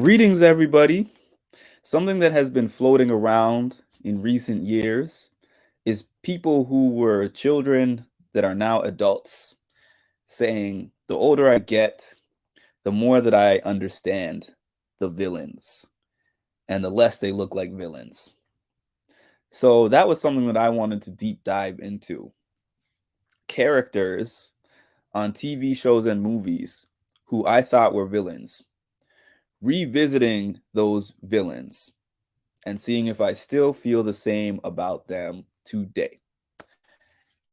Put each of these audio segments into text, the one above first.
Greetings, everybody. Something that has been floating around in recent years is people who were children that are now adults saying, the older I get, the more that I understand the villains and the less they look like villains. So that was something that I wanted to deep dive into. Characters on TV shows and movies who I thought were villains, revisiting those villains and seeing if I still feel the same about them today.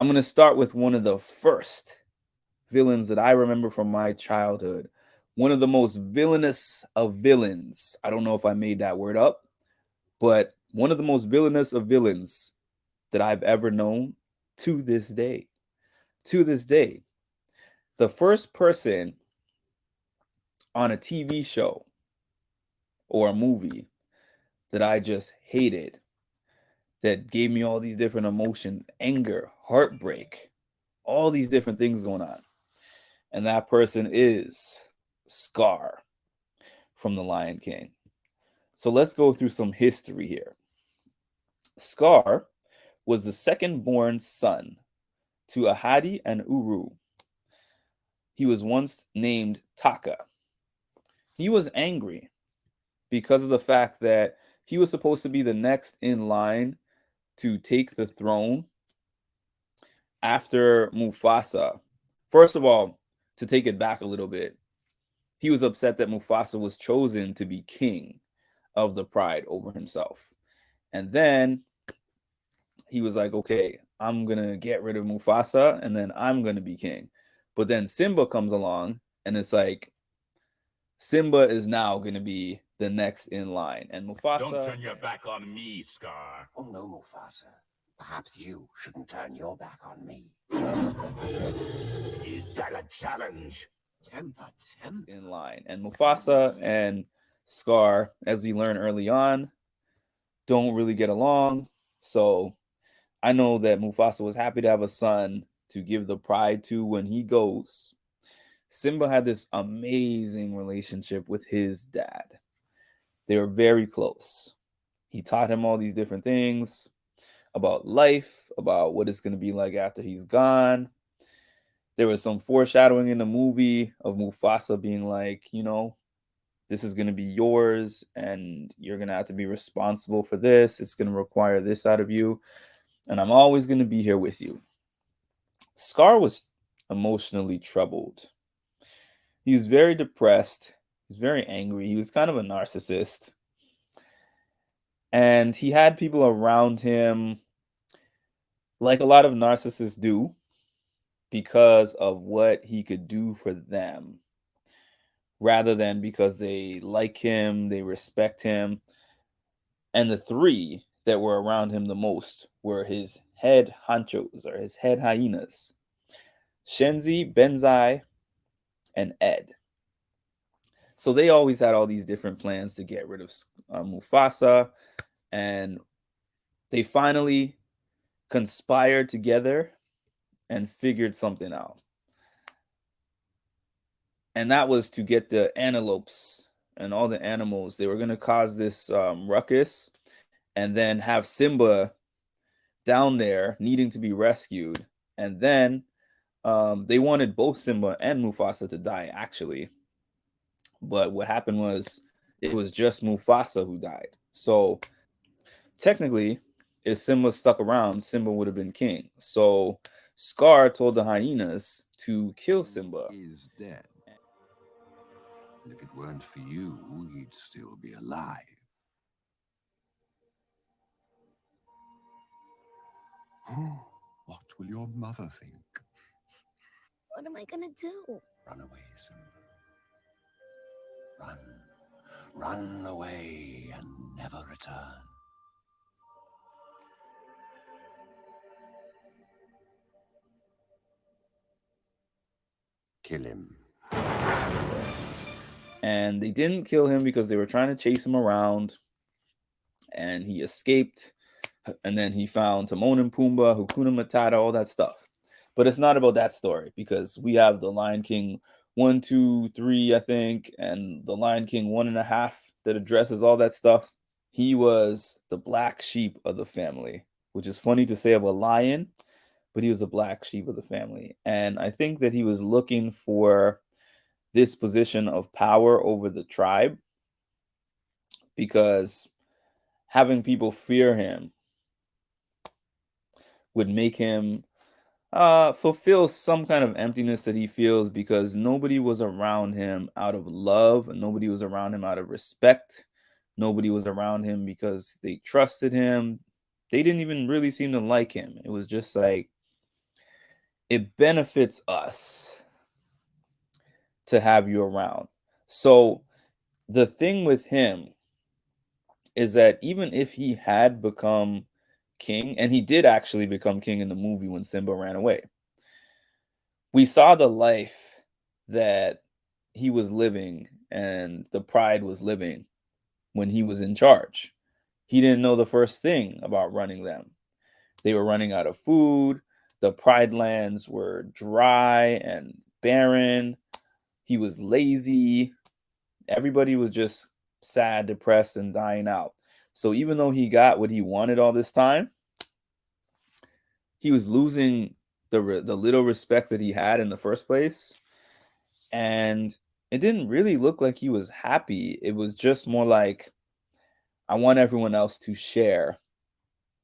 I'm going to start with one of the first villains that I remember from my childhood. One of the most villainous of villains. I don't know if I made that word up, but one of the most villainous of villains that I've ever known to this day. To this day. The first person on a TV show or a movie that I just hated, that gave me all these different emotions, anger, heartbreak, all these different things going on. And that person is Scar from The Lion King. So let's go through some history here. Scar was the second born son to Ahadi and Uru. He was once named Taka. He was angry because of the fact that he was supposed to be the next in line to take the throne after Mufasa. First of all, to take it back a little bit, he was upset that Mufasa was chosen to be king of the pride over himself. And then he was like, okay, I'm going to get rid of Mufasa and then I'm going to be king. But then Simba comes along and it's like, Simba is now going to be the next in line. And Mufasa... Don't turn your back on me, Scar. Oh no, Mufasa. Perhaps you shouldn't turn your back on me. Is that a challenge? Temper. In line. And Mufasa and Scar, as we learn early on, don't really get along. So I know that Mufasa was happy to have a son to give the pride to when he goes. Simba had this amazing relationship with his dad. They were very close. He taught him all these different things about life, about what it's going to be like after he's gone. There was some foreshadowing in the movie of Mufasa being like, this is going to be yours and you're going to have to be responsible for this. It's going to require this out of you. And I'm always going to be here with you. Scar was emotionally troubled. He was very depressed. He was very angry. He was kind of a narcissist. And he had people around him, like a lot of narcissists do, because of what he could do for them, rather than because they like him, they respect him. And the three that were around him the most were his head honchos, or his head hyenas: Shenzi, Benzai, and Ed. So they always had all these different plans to get rid of Mufasa, and they finally conspired together and figured something out. And that was to get the antelopes and all the animals. They were going to cause this ruckus and then have Simba down there needing to be rescued. And then they wanted both Simba and Mufasa to die, actually. But what happened was it was just Mufasa who died. So technically, if Simba stuck around, Simba would have been king. So Scar told the hyenas to kill Simba. Is dead. And if it weren't for you, he'd still be alive. Oh, what will your mother think? What am I gonna do? Run away, Simba. Run. Run away and never return. Kill him. And they didn't kill him because they were trying to chase him around. And he escaped. And then he found Timon and Pumbaa, Hakuna Matata, all that stuff. But it's not about that story, because we have the Lion King 1, 2, 3, I think, and The Lion King 1.5 that addresses all that stuff. He was the black sheep of the family, which is funny to say of a lion, but he was the black sheep of the family. And I think that he was looking for this position of power over the tribe because having people fear him would make him fulfill some kind of emptiness that he feels because nobody was around him out of love and nobody was around him out of respect. Nobody was around him because they trusted him. They didn't even really seem to like him. It was just like, it benefits us to have you around. So the thing with him is that even if he had become king, and he did actually become king in the movie when Simba ran away, we saw the life that he was living and the pride was living when he was in charge. He didn't know the first thing about running them. They were running out of food. The pride lands were dry and barren. He was lazy. Everybody was just sad, depressed, and dying out. So even though he got what he wanted all this time, he was losing the little respect that he had in the first place. And it didn't really look like he was happy. It was just more like, I want everyone else to share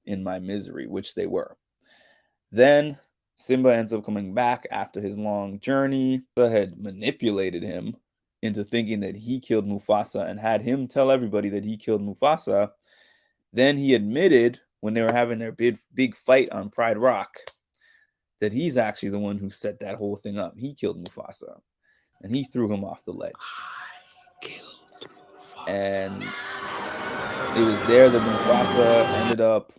in my misery, which they were. Then Simba ends up coming back after his long journey. Simba had manipulated him into thinking that he killed Mufasa and had him tell everybody that he killed Mufasa. Then he admitted when they were having their big fight on Pride Rock that he's actually the one who set that whole thing up. He killed Mufasa and he threw him off the ledge. And it was there that Mufasa ended up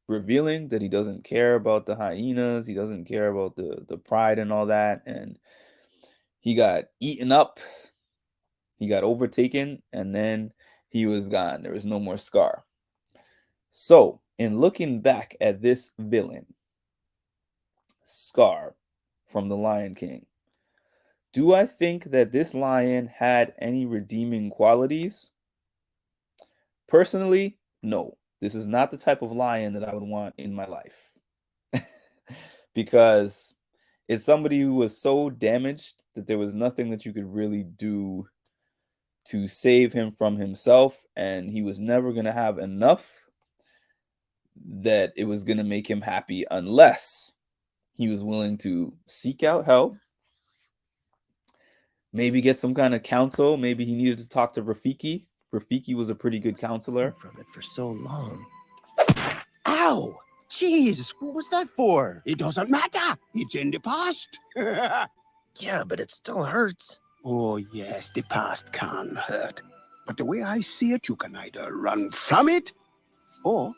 revealing that he doesn't care about the hyenas. He doesn't care about the pride and all that. And he got eaten up. He got overtaken. And then he was gone. There was no more Scar. So in looking back at this villain, Scar from The Lion King, do I think that this lion had any redeeming qualities? Personally, no. This is not the type of lion that I would want in my life. Because it's somebody who was so damaged that there was nothing that you could really do to save him from himself. And he was never going to have enough that it was going to make him happy unless he was willing to seek out help. Maybe get some kind of counsel. Maybe he needed to talk to Rafiki. Rafiki was a pretty good counselor. From it for so long. Ow! Jeez, what was that for? It doesn't matter. It's in the past. Yeah, but it still hurts. Oh, yes, the past can hurt. But the way I see it, you can either run from it or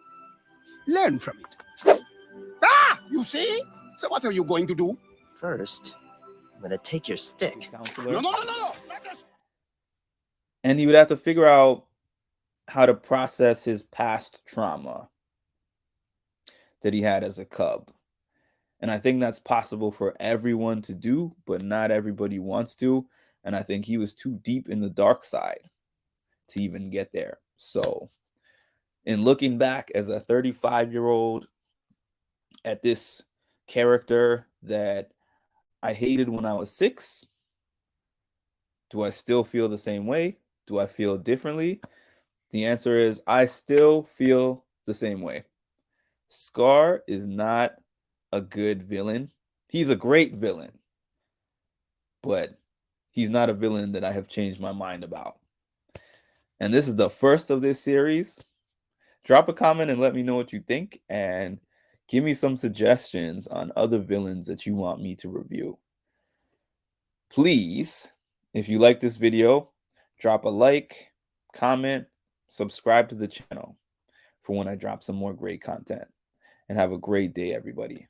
learn from it. Ah! You see? So what are you going to do? First, I'm gonna take your stick. Counselor. No. Not this. And he would have to figure out how to process his past trauma that he had as a cub. And I think that's possible for everyone to do, but not everybody wants to. And I think he was too deep in the dark side to even get there. So in looking back as a 35-year-old at this character that I hated when I was 6, do I still feel the same way? Do I feel differently? The answer is I still feel the same way. Scar is not a good villain. He's a great villain, but he's not a villain that I have changed my mind about. And this is the first of this series. Drop a comment and let me know what you think, and give me some suggestions on other villains that you want me to review. Please, if you like this video, drop a like, comment, subscribe to the channel for when I drop some more great content. And have a great day, everybody.